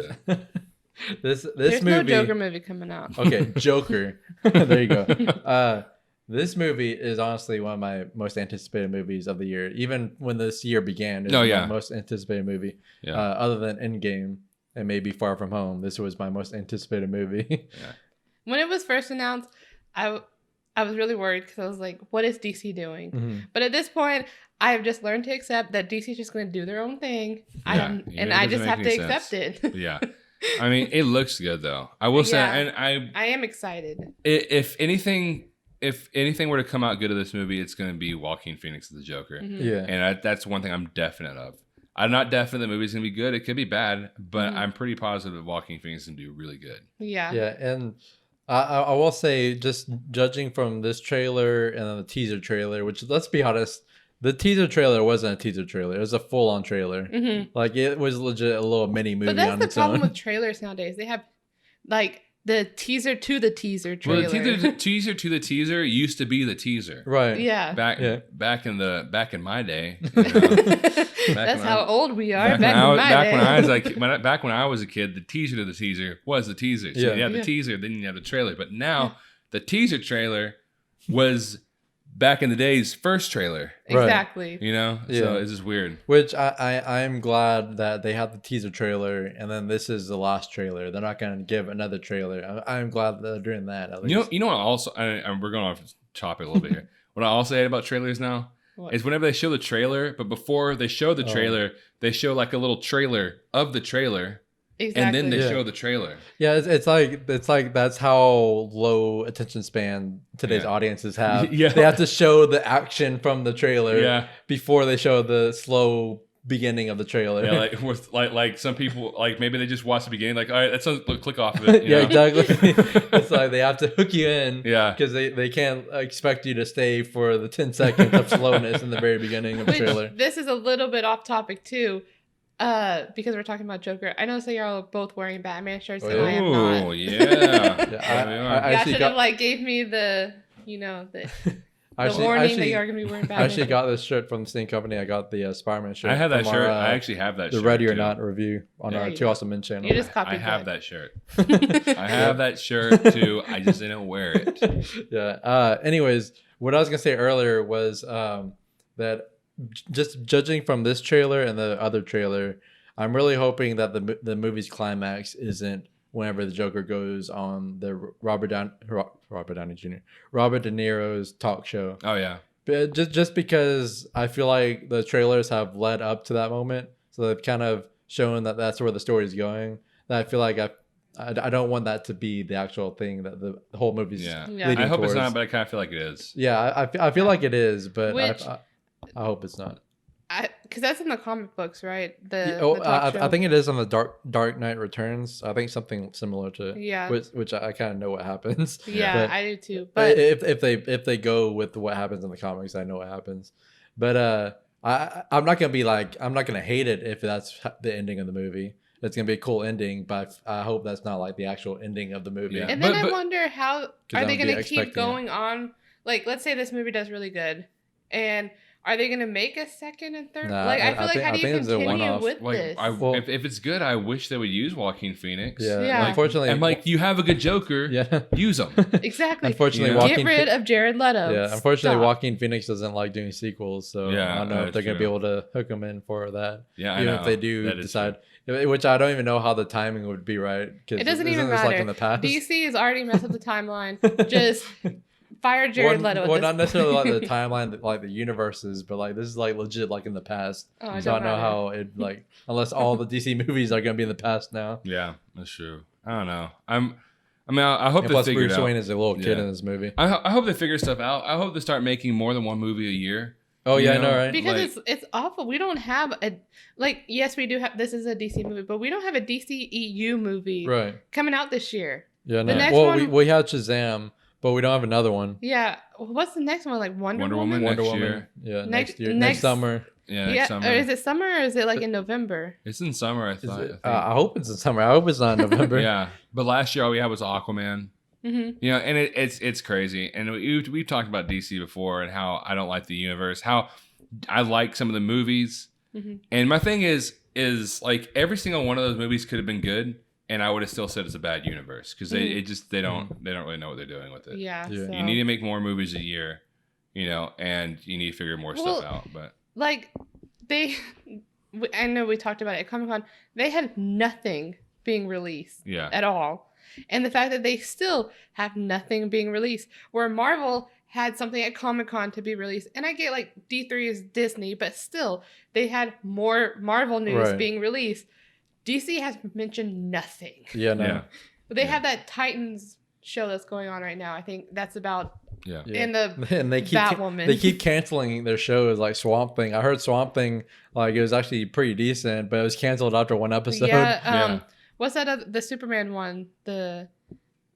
this There's movie. no Joker movie coming out. Okay, Joker. There you go. This movie is honestly one of my most anticipated movies of the year. Even when this year began, it was my most anticipated movie. Yeah. Other than Endgame and maybe Far From Home, this was my most anticipated movie. When it was first announced, I was really worried because I was like, what is DC doing? Mm-hmm. But at this point, I have just learned to accept that DC is just going to do their own thing. And I just have to accept it. Yeah. I mean, it looks good, though. I will say, and I am excited. If anything were to come out good of this movie, it's going to be Joaquin Phoenix as the Joker. Mm-hmm. Yeah. And that's one thing I'm definite of. I'm not definite the movie's going to be good. It could be bad, but I'm pretty positive that Joaquin Phoenix is going to do really good. Yeah. Yeah, and I will say, just judging from this trailer and then the teaser trailer, which, let's be honest, the teaser trailer wasn't a teaser trailer. It was a full-on trailer. Mm-hmm. Like, it was legit a little mini movie on its own. But that's the problem with trailers nowadays. They have, like, the teaser to the teaser trailer. Well, the teaser to the teaser used to be the teaser. Right. Yeah. Back in my day. You know, that's how old we are. Back when I was a kid, the teaser to the teaser was the teaser. So you have the teaser, then you have the trailer. But now the teaser trailer was back in the day's first trailer. Exactly. You know? So it's just weird. Which I'm glad that they had the teaser trailer and then this is the last trailer. They're not going to give another trailer. I'm glad that they're doing that, at least. You know what also, we're going off topic a little bit here. What I also hate about trailers now is whenever they show the trailer, but before they show the trailer, they show like a little trailer of the trailer. Exactly. And then they show the trailer. Yeah, it's like that's how low attention span today's audiences have. Yeah. They have to show the action from the trailer before they show the slow beginning of the trailer. Yeah, like with like some people, like maybe they just watch the beginning, like, all right, that sounds, click off of it. You know? Exactly. It's like they have to hook you in. Yeah. Because they can't expect you to stay for the 10 seconds of slowness in the very beginning of the trailer. This is a little bit off topic too. Because we're talking about Joker. I know you're all both wearing Batman shirts and I am not. Oh, yeah. I should have gave me the, The warning that you are going to be wearing I actually got this shirt from the same company. I got the Spider-Man shirt. I have that from shirt. Our, I actually have that shirt. The Ready or too. Not review on our Two Awesome Men channel. You just copied I have that shirt. I have that shirt too. I just didn't wear it. Yeah. Anyways, what I was gonna say earlier was that just judging from this trailer and the other trailer, I'm really hoping that the movie's climax isn't whenever the Joker goes on the Robert Downey Jr. Robert De Niro's talk show. Oh yeah. But just because I feel like the trailers have led up to that moment, so they've kind of shown that that's where the story is going. That I feel like I don't want that to be the actual thing that the whole movie's leading I hope towards. it's not, but I kind of feel like it is. Yeah, I feel like it is, but I hope it's not. Because that's in the comic books, right? I think it is on the Dark Knight Returns. I think something similar to which I kind of know what happens. Yeah, I do too. But if they go with what happens in the comics, I know what happens. But I'm not gonna hate it if that's the ending of the movie. It's gonna be a cool ending, but I hope that's not like the actual ending of the movie. Yeah. And then I wonder how are they gonna keep going on? Like, let's say this movie does really good, and are they gonna make a second and third? Nah, I feel like how do you continue with this? If it's good, I wish they would use Joaquin Phoenix. Yeah. Unfortunately, and like you have a good Joker, use them. Exactly. Unfortunately, get rid of Jared Leto. Yeah. Unfortunately, Joaquin Phoenix doesn't like doing sequels, so I don't know if they're gonna be able to hook him in for that. Yeah, even if they do decide. Which I don't even know how the timing would be, right? It doesn't even matter. Like in the past? DC has already messed up the timeline. Just fire Jared Leto. Well, not necessarily like the timeline, like the universes, but like this is like legit, like in the past. So I don't know how it like unless all the DC movies are gonna be in the past now. Yeah, that's true. I don't know. I hope they figure it out. Bruce Wayne is a little kid in this movie. I hope they figure stuff out. I hope they start making more than one movie a year. Oh yeah, I know, right? Because it's awful. We don't have yes, we do have. This is a DC movie, but we don't have a DC EU movie coming out this year. Yeah, no. Well, we have Shazam, but we don't have another one. Yeah, what's the next one? Like Wonder Woman next year. Yeah, next year, next summer. Yeah, next summer. Or is it summer or is it like in November? It's in summer, I thought. I hope it's in summer. I hope it's not in November. Yeah, but last year all we had was Aquaman. Mm-hmm. You know, and it's crazy. And we've talked about DC before and how I don't like the universe. How I like some of the movies. Mm-hmm. And my thing is like every single one of those movies could have been good, and I would have still said it's a bad universe because they don't really know what they're doing with it. Yeah. So. You need to make more movies a year, you know, and you need to figure more stuff out. But like I know we talked about it at Comic-Con. They had nothing being released at all. And the fact that they still have nothing being released, where Marvel had something at Comic-Con to be released. And I get like D3 is Disney, but still they had more Marvel news being released. DC has mentioned nothing. Yeah, no. Yeah. But they have that Titans show that's going on right now. I think that's about and they keep Batwoman. They keep canceling their shows like Swamp Thing. I heard Swamp Thing like it was actually pretty decent, but it was canceled after one episode. What's that? The Superman one, the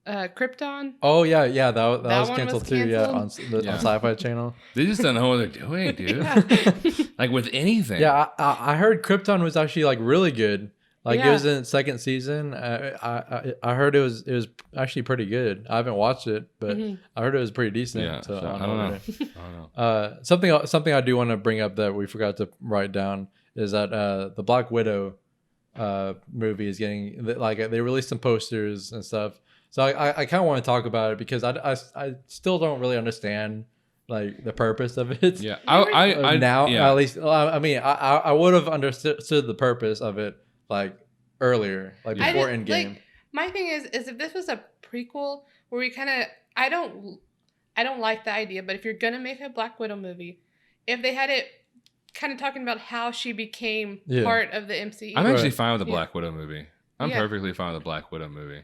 Krypton. Oh yeah, that was canceled too. Yeah, on Sci-Fi Channel. They just don't know what they're doing, dude. Like with anything. Yeah, I heard Krypton was actually like really good. Like it was in its second season. I heard it was actually pretty good. I haven't watched it, but I heard it was pretty decent. Yeah, so I don't know. Something I do want to bring up that we forgot to write down is that the Black Widow movie is getting like they released some posters and stuff. So I kind of want to talk about it because I still don't really understand like the purpose of it. Yeah, at least I mean I would have understood the purpose of it like earlier, like before Endgame. Like, my thing is if this was a prequel where we kind of I don't like the idea, but if you're gonna make a Black Widow movie, if they had it kind of talking about how she became part of the MCU. I'm actually fine with the Black Widow movie. I'm perfectly fine with the Black Widow movie.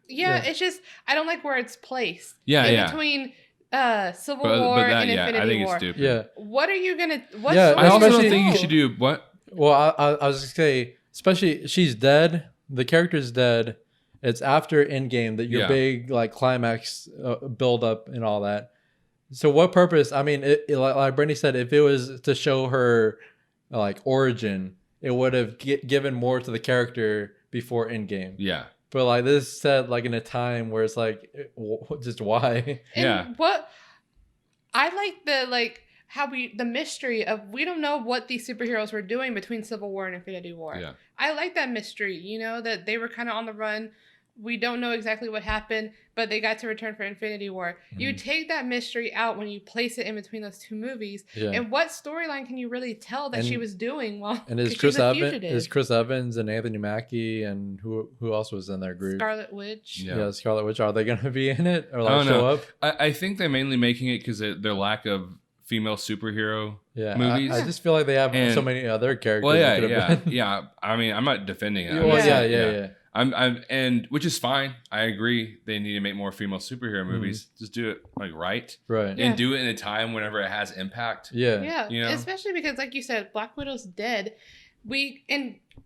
Yeah, it's just I don't like where it's placed. Between Civil War and Infinity War. I think it's stupid. Yeah. What are you gonna? I also don't think you should do what. Well, I was gonna say, especially she's dead. The character's dead. It's after Endgame that your big like climax build up and all that. So what purpose? I mean, like Brittany said, if it was to show her like origin, it would have given more to the character before Endgame. Yeah. But like this set like in a time where it's like, just why? And what? I like the mystery of we don't know what these superheroes were doing between Civil War and Infinity War. Yeah. I like that mystery, you know, that they were kind of on the run. We don't know exactly what happened, but they got to return for Infinity War. You take that mystery out when you place it in between those two movies. Yeah. And what storyline can you really tell that she was doing while and is Chris Evans and Anthony Mackie and who else was in their group? Scarlet Witch. Yeah, Scarlet Witch. Are they going to be in it or like show up? I think they're mainly making it because their lack of female superhero movies. I just feel like they have so many other characters. Well, yeah. I mean, I'm not defending it. Well, yeah. And which is fine. I agree. They need to make more female superhero movies. Just do it like right, and do it in a time whenever it has impact. Yeah. You know? Especially because, like you said, Black Widow's dead.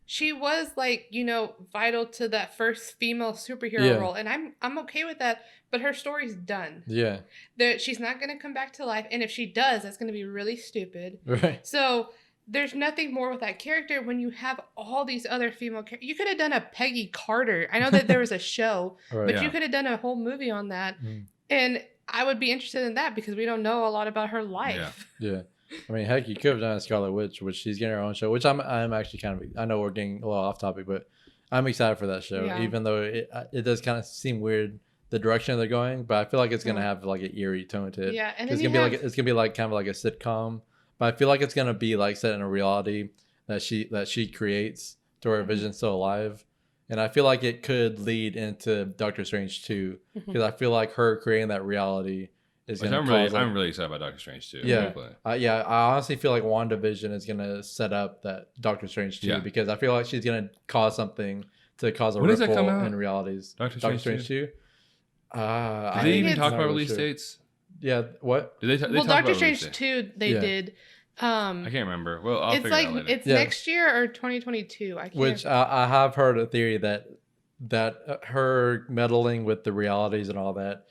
She was like, you know, vital to that first female superhero role, and I'm okay with that. But her story's done. Yeah, she's not gonna come back to life, and if she does, that's gonna be really stupid. Right. So there's nothing more with that character when you have all these other female characters. You could have done a Peggy Carter. I know that there was a show, but you could have done a whole movie on that, and I would be interested in that because we don't know a lot about her life. Yeah. I mean, heck, you could have done a Scarlet Witch, which she's getting her own show, which I'm actually kind of, I know we're getting a little off topic, but I'm excited for that show, even though it does kind of seem weird the direction they're going, but I feel like it's going to have like an eerie tone to it. Yeah. And it's going to be like kind of like a sitcom, but I feel like it's going to be like set in a reality that she creates to her vision still alive. And I feel like it could lead into Doctor Strange 2 because I feel like her creating that reality is going to I'm really excited about Doctor Strange 2. Yeah. I honestly feel like WandaVision is going to set up that Doctor Strange 2 because I feel like she's going to cause something to cause a ripple in realities. Doctor Strange 2? Did they even talk about release dates? Yeah, what? Did they talk Doctor about Strange 2, they did. I can't remember. Well, I'll figure it out later. It's next year or 2022. I can't. Which I have heard a theory that her meddling with the realities and all that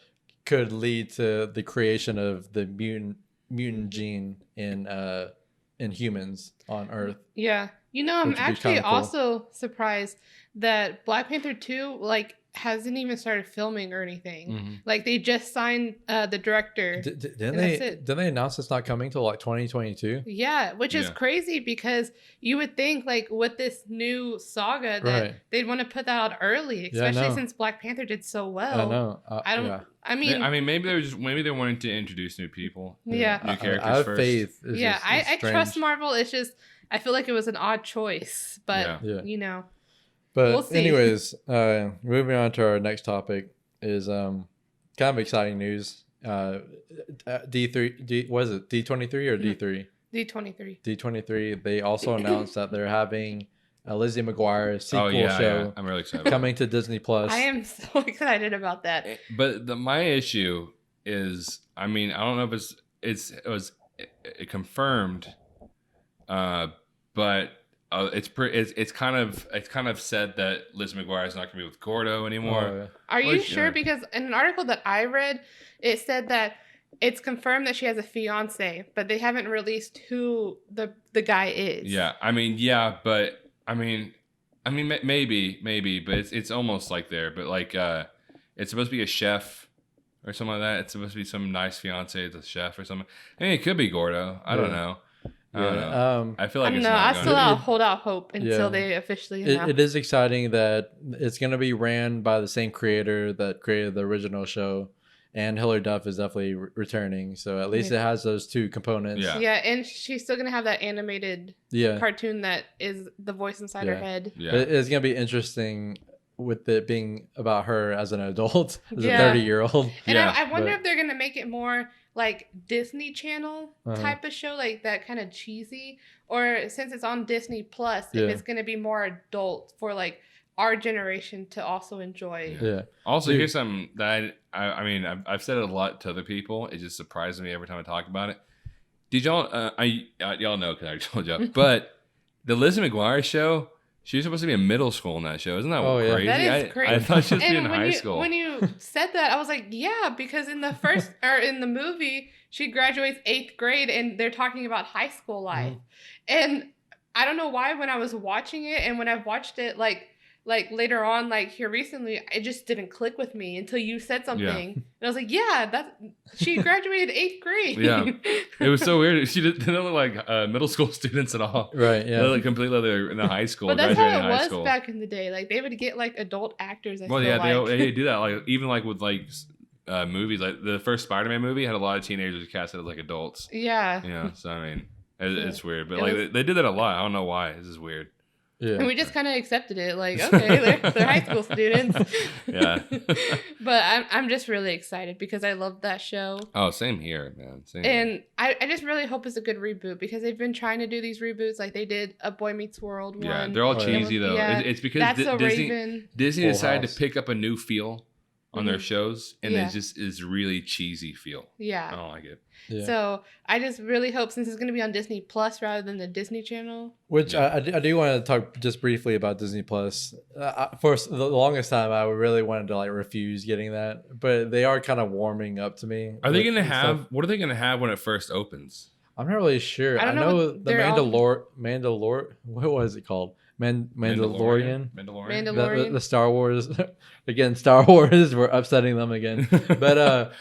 could lead to the creation of the mutant gene in humans on Earth. Yeah. You know, I'm actually also surprised that Black Panther 2 hasn't even started filming or anything. Like they just signed the director. Didn't they announce it's not coming till like 2022? Yeah, which is crazy because you would think like with this new saga that they'd want to put that out early, especially since Black Panther did so well. I know. I mean, maybe they wanted to introduce new people. New characters I have first. faith. I trust Marvel. It's just I feel like it was an odd choice, but you know. But we'll anyways, moving on to our next topic is kind of exciting news. D3, what is it? D23 or D3? D23. D23. They also announced that they're having a Lizzie McGuire sequel show. I'm really excited. Coming to Disney Plus. I am so excited about that. But my issue is, I mean, I don't know if it was confirmed, but. It's kind of said that Liz McGuire is not going to be with Gordo anymore. Are you sure? Because in an article that I read, it said that it's confirmed that she has a fiance, but they haven't released who the guy is. Yeah, I mean, but maybe, but it's almost like there. But like, it's supposed to be a chef or something like that. It's supposed to be some nice fiance as a chef or something. I mean, it could be Gordo. I don't know. I feel like I still hold out hope until they officially announce. It is exciting that it's going to be ran by the same creator that created the original show, and Hilary Duff is definitely returning. So at least it has those two components. Yeah, and she's still going to have that animated cartoon that is the voice inside her head. Yeah, it's going to be interesting with it being about her as an adult, as a 30-year-old. And I wonder if they're going to make it more like Disney Channel type of show, like that kind of cheesy, or since it's on Disney Plus, if it's going to be more adult for like our generation to also enjoy. Also, here's something that I mean, I've said it a lot to other people. It just surprises me every time I talk about it. Did y'all y'all know because I told y'all, but the Lizzie McGuire show. She was supposed to be in middle school in that show. Isn't that crazy? That is crazy. I thought she was in high school. When you said that, I was like, yeah, because in the first or in the movie, she graduates 8th grade and they're talking about high school life. And I don't know why when I was watching it and when I've watched it, like like later on, like here recently, it just didn't click with me until you said something, and I was like, yeah, she graduated 8th grade. Yeah, it was so weird. She didn't look like middle school students at all. Right? Yeah. They look completely like they're in the high school. But that's how it was school. back in the day. Like they would get like adult actors. They do that. Like even like with like movies, like the first Spider-Man movie had a lot of teenagers cast as like adults. Yeah. So I mean, it's weird, but like they did that a lot. I don't know why. This is weird. Yeah. And we just kind of accepted it, like, okay, they're high school students. Yeah. But I'm just really excited because I love that show. Oh, same here, man. Same and here. I just really hope it's a good reboot because they've been trying to do these reboots. Like they did a Boy Meets World one. Yeah, they're all cheesy though. Yeah, it's because That's so Disney Raven. Disney Full decided House. to pick up a new feel on their shows, and Yeah. it just is really cheesy feel. Yeah. I don't like it. Yeah. So I just really hope, since it's going to be on Disney Plus rather than the Disney Channel. Which I do want to talk just briefly about Disney Plus. For the longest time, I really wanted to like refuse getting that, but they are kind of warming up to me. Are they with going to the have? stuff. What are they going to have when it first opens? I'm not really sure. I I don't know know what the they're all- Mandalorian. What was it called? Mandalorian. Mandalorian. The Star Wars. Again, Star Wars. We're upsetting them again. But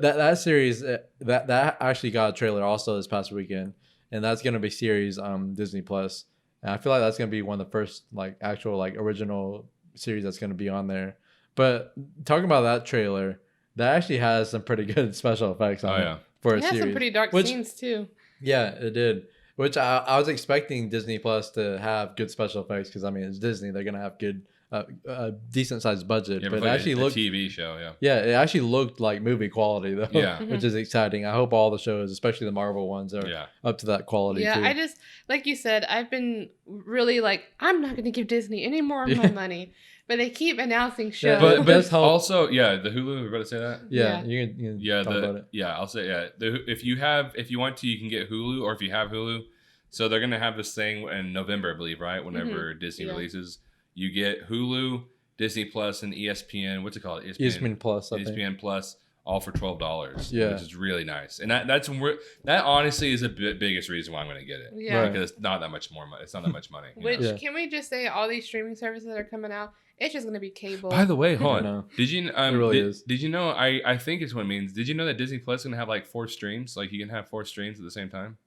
that series that actually got a trailer also this past weekend, and that's gonna be series on Disney Plus. And I feel like that's gonna be one of the first like actual like original series that's gonna be on there. But talking about that trailer, that actually has some pretty good special effects on it for a It has series. some pretty dark scenes too. Yeah, it did. Which I was expecting Disney Plus to have good special effects because I mean it's Disney, they're gonna have good, decent sized budget. Yeah, but it like actually a looked TV show. Yeah. Yeah, it actually looked like movie quality though. Yeah. Which is exciting. I hope all the shows, especially the Marvel ones, are up to that quality Yeah, too. I just, like you said, I've been really like, I'm not going to give Disney any more of my money. But they keep announcing shows. Yeah, But also, the Hulu. We're about to say that. Yeah, Yeah. you can talk about it. I'll say if you want to, you can get Hulu, or if you have Hulu. So they're gonna have this thing in November, I believe, right? Whenever Disney releases, you get Hulu, Disney Plus, and ESPN. What's it called? ESPN Plus. I think. ESPN Plus, all for $12. Yeah. Which is really nice, and that honestly is the biggest reason why I'm gonna get it. Yeah. Right. Because it's not that much more money. It's not that much money. you Which, know? Yeah. can we just say all these streaming services that are coming out, it's just going to be cable. By the way, hold I know. on. Did you? It really is. Did you know? I think it's what it means. Did you know that Disney Plus is gonna have like 4 streams? Like you can have 4 streams at the same time.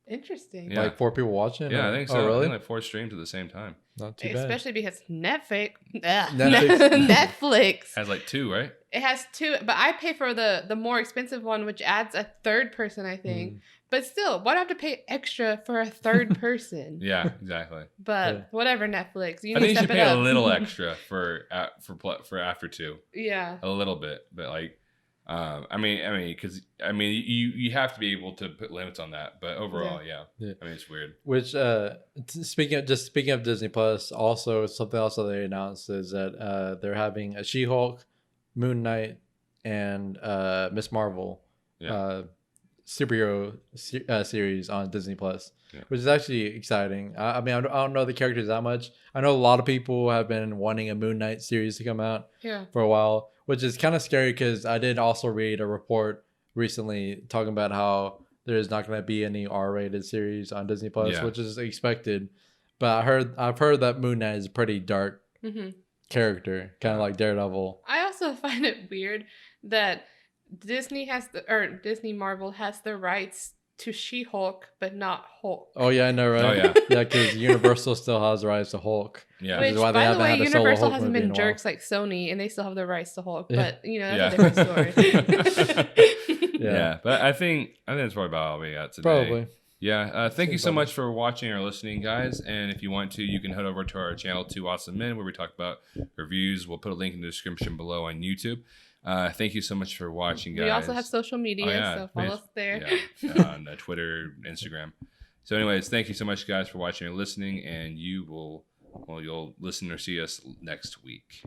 Interesting. Yeah. Like 4 people watching? Yeah, or- I think so. Oh, really? I think like 4 streams at the same time. Not too bad. Especially because Netflix. Netflix. Has like 2, right? It has 2, but I pay for the more expensive one, which adds a third person, I think. But still, why do I have to pay extra for a third person? Yeah, exactly. But Yeah. whatever, Netflix. You I need think to you step should it pay up. a little extra for after 2, Yeah. a little bit, but like, because you have to be able to put limits on that. But overall, yeah. Yeah. I mean, it's weird. Which speaking of Disney Plus, also something else that they announced is that they're having a She-Hulk, Moon Knight, and Miss Marvel superhero series on Disney Plus, which is actually exciting. I mean, I don't know the characters that much. I know a lot of people have been wanting a Moon Knight series to come out for a while, which is kind of scary because I did also read a report recently talking about how there is not going to be any R-rated series on Disney Plus, which is expected. But I've heard that Moon Knight is a pretty dark character, kind of like Daredevil. I also find it weird that Disney Marvel has the rights to She-Hulk, but not Hulk. Oh yeah, I know, right? Oh, yeah. Yeah, because Universal still has the rights to Hulk. Yeah. Which, is why they by the haven't way, had a solo Universal Hulk hasn't movie been in a while. jerks like Sony, and they still have the rights to Hulk. Yeah. But that's a different story. Yeah, but I think that's probably about all we got today. Probably. Yeah, thank you so Probably. much for watching or listening, guys. And if you want to, you can head over to our channel, 2 Awesome Men, where we talk about reviews. We'll put a link in the description below on YouTube. Thank you so much for watching, guys. We also have social media, so follow us there. Yeah, on Twitter, Instagram. So anyways, thank you so much, guys, for watching or listening. And you'll listen or see us next week.